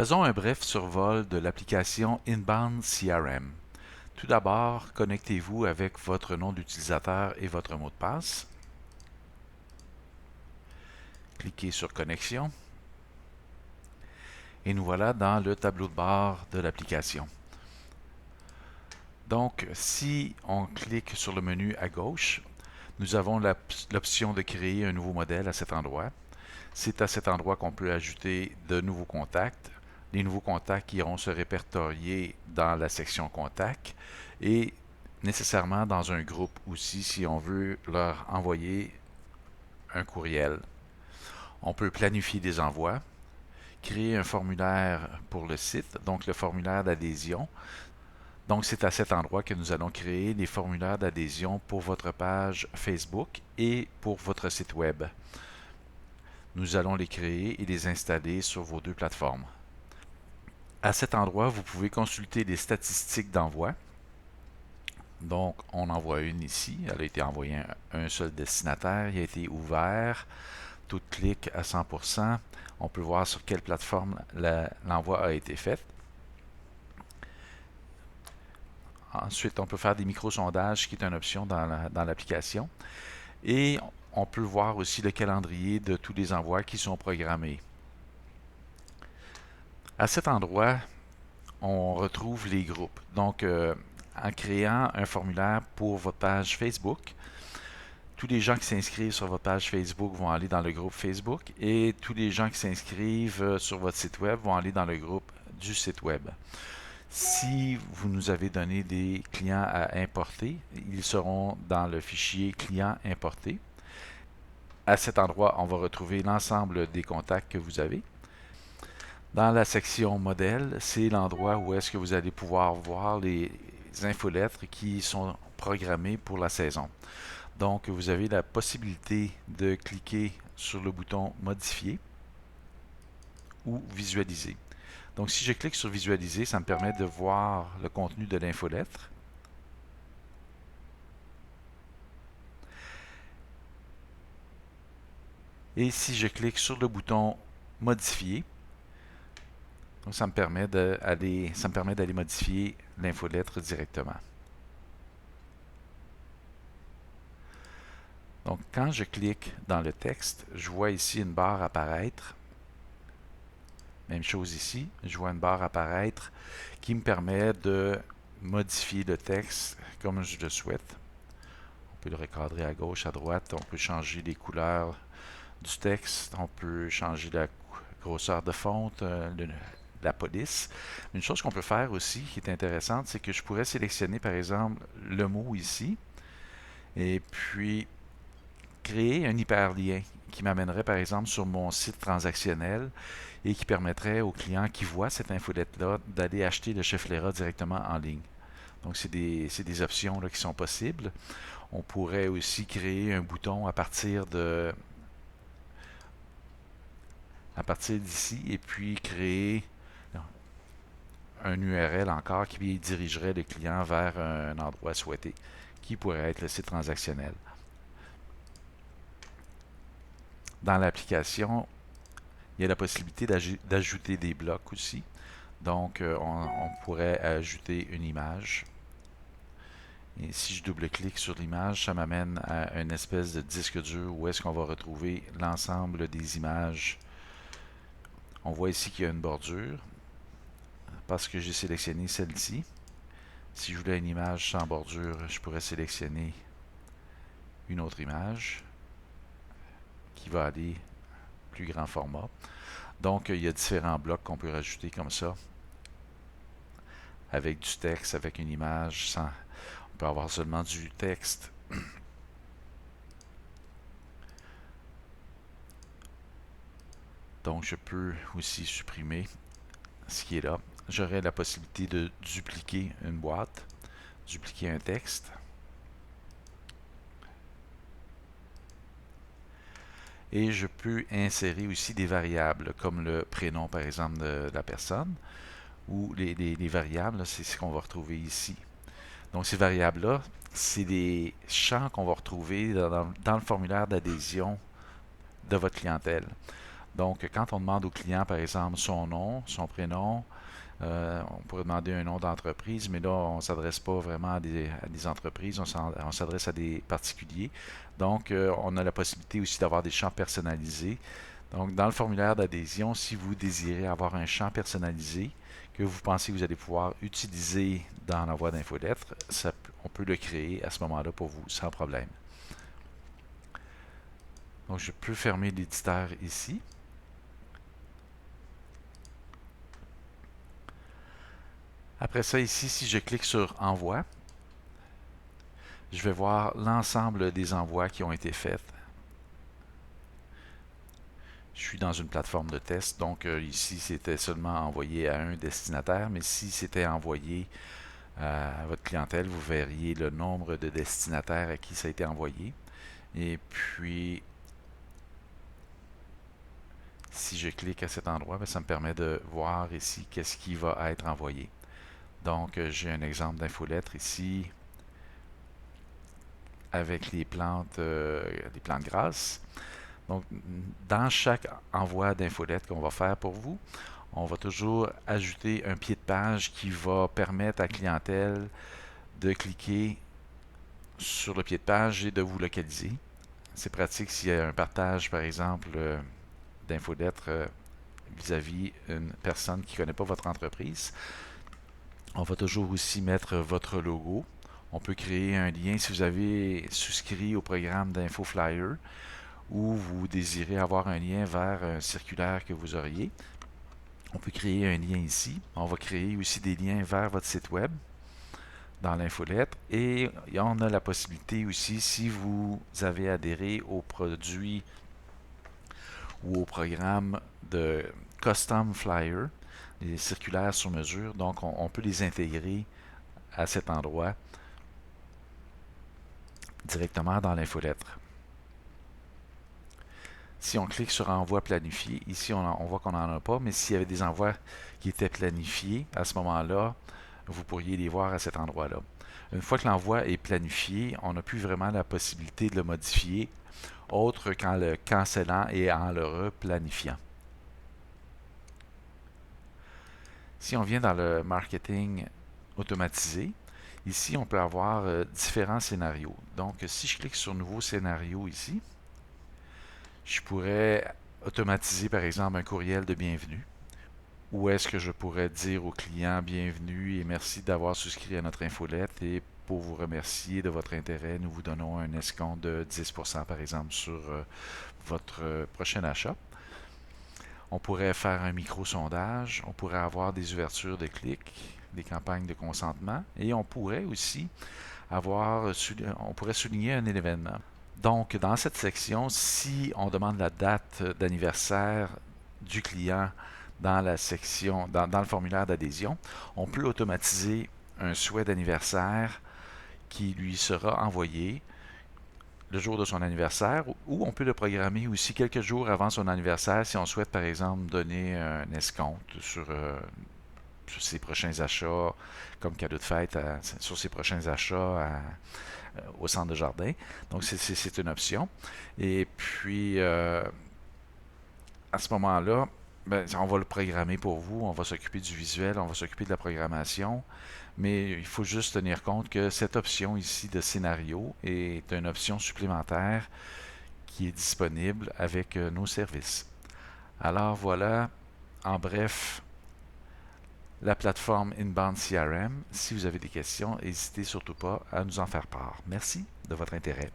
Faisons un bref survol de l'application Inbound CRM. Tout d'abord, connectez-vous avec votre nom d'utilisateur et votre mot de passe. Cliquez sur Connexion et nous voilà dans le tableau de bord de l'application. Donc, si on clique sur le menu à gauche, nous avons l'option de créer un nouveau modèle à cet endroit. C'est à cet endroit qu'on peut ajouter de nouveaux contacts. Les nouveaux contacts iront se répertorier dans la section Contacts et nécessairement dans un groupe aussi si on veut leur envoyer un courriel. On peut planifier des envois, créer un formulaire pour le site, donc le formulaire d'adhésion. Donc c'est à cet endroit que nous allons créer les formulaires d'adhésion pour votre page Facebook et pour votre site web. Nous allons les créer et les installer sur vos deux plateformes. À cet endroit, vous pouvez consulter les statistiques d'envoi. Donc, on envoie une ici. Elle a été envoyée à un seul destinataire. Il a été ouvert. Tout clic à 100%. On peut voir sur quelle plateforme l'envoi a été fait. Ensuite, on peut faire des micro-sondages, qui est une option dans l'application. Et on peut voir aussi le calendrier de tous les envois qui sont programmés. À cet endroit, on retrouve les groupes. Donc, en créant un formulaire pour votre page Facebook, tous les gens qui s'inscrivent sur votre page Facebook vont aller dans le groupe Facebook et tous les gens qui s'inscrivent sur votre site web vont aller dans le groupe du site web. Si vous nous avez donné des clients à importer, ils seront dans le fichier client importé. À cet endroit, on va retrouver l'ensemble des contacts que vous avez. Dans la section modèle, c'est l'endroit où est-ce que vous allez pouvoir voir les infolettres qui sont programmées pour la saison. Donc, vous avez la possibilité de cliquer sur le bouton modifier ou visualiser. Donc, si je clique sur visualiser, ça me permet de voir le contenu de l'infolettre. Et si je clique sur le bouton modifier, donc ça me permet d'aller modifier l'infolettre directement. Donc, quand je clique dans le texte, je vois ici une barre apparaître. Même chose ici, je vois une barre apparaître qui me permet de modifier le texte comme je le souhaite. On peut le recadrer à gauche, à droite. On peut changer les couleurs du texte. On peut changer la grosseur de fonte, la police. Une chose qu'on peut faire aussi qui est intéressante, c'est que je pourrais sélectionner par exemple le mot ici et puis créer un hyperlien qui m'amènerait par exemple sur mon site transactionnel et qui permettrait aux clients qui voient cette infolette-là d'aller acheter le Cheflera directement en ligne. Donc, c'est des options là, qui sont possibles. On pourrait aussi créer un bouton à partir d'ici et puis créer un URL encore qui dirigerait le client vers un endroit souhaité, qui pourrait être le site transactionnel. Dans l'application, il y a la possibilité d'ajouter des blocs aussi. Donc, on pourrait ajouter une image. Et si je double-clique sur l'image, ça m'amène à une espèce de disque dur où est-ce qu'on va retrouver l'ensemble des images. On voit ici qu'il y a une bordure parce que j'ai sélectionné celle-ci. Si je voulais une image sans bordure, je pourrais sélectionner une autre image qui va aller plus grand format. Donc, il y a différents blocs qu'on peut rajouter comme ça, avec du texte, avec une image, sans. On peut avoir seulement du texte. Donc, je peux aussi supprimer ce qui est là. J'aurai la possibilité de dupliquer une boîte, dupliquer un texte. Et je peux insérer aussi des variables, comme le prénom, par exemple, de la personne, ou les variables, c'est ce qu'on va retrouver ici. Donc, ces variables-là, c'est des champs qu'on va retrouver dans le formulaire d'adhésion de votre clientèle. Donc, quand on demande au client, par exemple, son nom, son prénom, on pourrait demander un nom d'entreprise, mais là, on ne s'adresse pas vraiment à des entreprises, on s'adresse à des particuliers. Donc, on a la possibilité aussi d'avoir des champs personnalisés. Donc, dans le formulaire d'adhésion, si vous désirez avoir un champ personnalisé que vous pensez que vous allez pouvoir utiliser dans l'envoi d'infolettres, on peut le créer à ce moment-là pour vous sans problème. Donc, je peux fermer l'éditeur ici. Après ça, ici, si je clique sur Envoi, je vais voir l'ensemble des envois qui ont été faits. Je suis dans une plateforme de test, donc ici, c'était seulement envoyé à un destinataire, mais si c'était envoyé à votre clientèle, vous verriez le nombre de destinataires à qui ça a été envoyé. Et puis, si je clique à cet endroit, ça me permet de voir ici qu'est-ce qui va être envoyé. Donc, j'ai un exemple d'infolettre ici avec les plantes grasses. Donc, dans chaque envoi d'infolette qu'on va faire pour vous, on va toujours ajouter un pied de page qui va permettre à la clientèle de cliquer sur le pied de page et de vous localiser. C'est pratique s'il y a un partage, par exemple, d'infolettres vis-à-vis une personne qui ne connaît pas votre entreprise. On va toujours aussi mettre votre logo. On peut créer un lien si vous avez souscrit au programme d'InfoFlyer ou vous désirez avoir un lien vers un circulaire que vous auriez. On peut créer un lien ici. On va créer aussi des liens vers votre site web dans l'infolettre. Et on a la possibilité aussi, si vous avez adhéré au produit ou au programme de Custom Flyer, les circulaires sur mesure, donc on peut les intégrer à cet endroit directement dans l'infolettre. Si on clique sur envoi planifié, ici on voit qu'on n'en a pas, mais s'il y avait des envois qui étaient planifiés, à ce moment-là, vous pourriez les voir à cet endroit-là. Une fois que l'envoi est planifié, on n'a plus vraiment la possibilité de le modifier, autre qu'en le cancellant et en le replanifiant. Si on vient dans le marketing automatisé, ici on peut avoir différents scénarios. Donc si je clique sur nouveau scénario ici, je pourrais automatiser par exemple un courriel de bienvenue. Ou est-ce que je pourrais dire au client bienvenue et merci d'avoir souscrit à notre infolette et pour vous remercier de votre intérêt, nous vous donnons un escompte de 10% par exemple sur votre prochain achat. On pourrait faire un micro-sondage, on pourrait avoir des ouvertures de clics, des campagnes de consentement et on pourrait aussi on pourrait souligner un événement. Donc, dans cette section, si on demande la date d'anniversaire du client dans la section, dans le formulaire d'adhésion, on peut automatiser un souhait d'anniversaire qui lui sera envoyé le jour de son anniversaire, ou on peut le programmer aussi quelques jours avant son anniversaire si on souhaite par exemple donner un escompte sur ses prochains achats comme cadeau de fête, sur ses prochains achats au centre de jardin. Donc c'est une option. Et puis à ce moment-là, on va le programmer pour vous, on va s'occuper du visuel, on va s'occuper de la programmation, mais il faut juste tenir compte que cette option ici de scénario est une option supplémentaire qui est disponible avec nos services. Alors voilà, en bref, la plateforme Inbound CRM. Si vous avez des questions, n'hésitez surtout pas à nous en faire part. Merci de votre intérêt.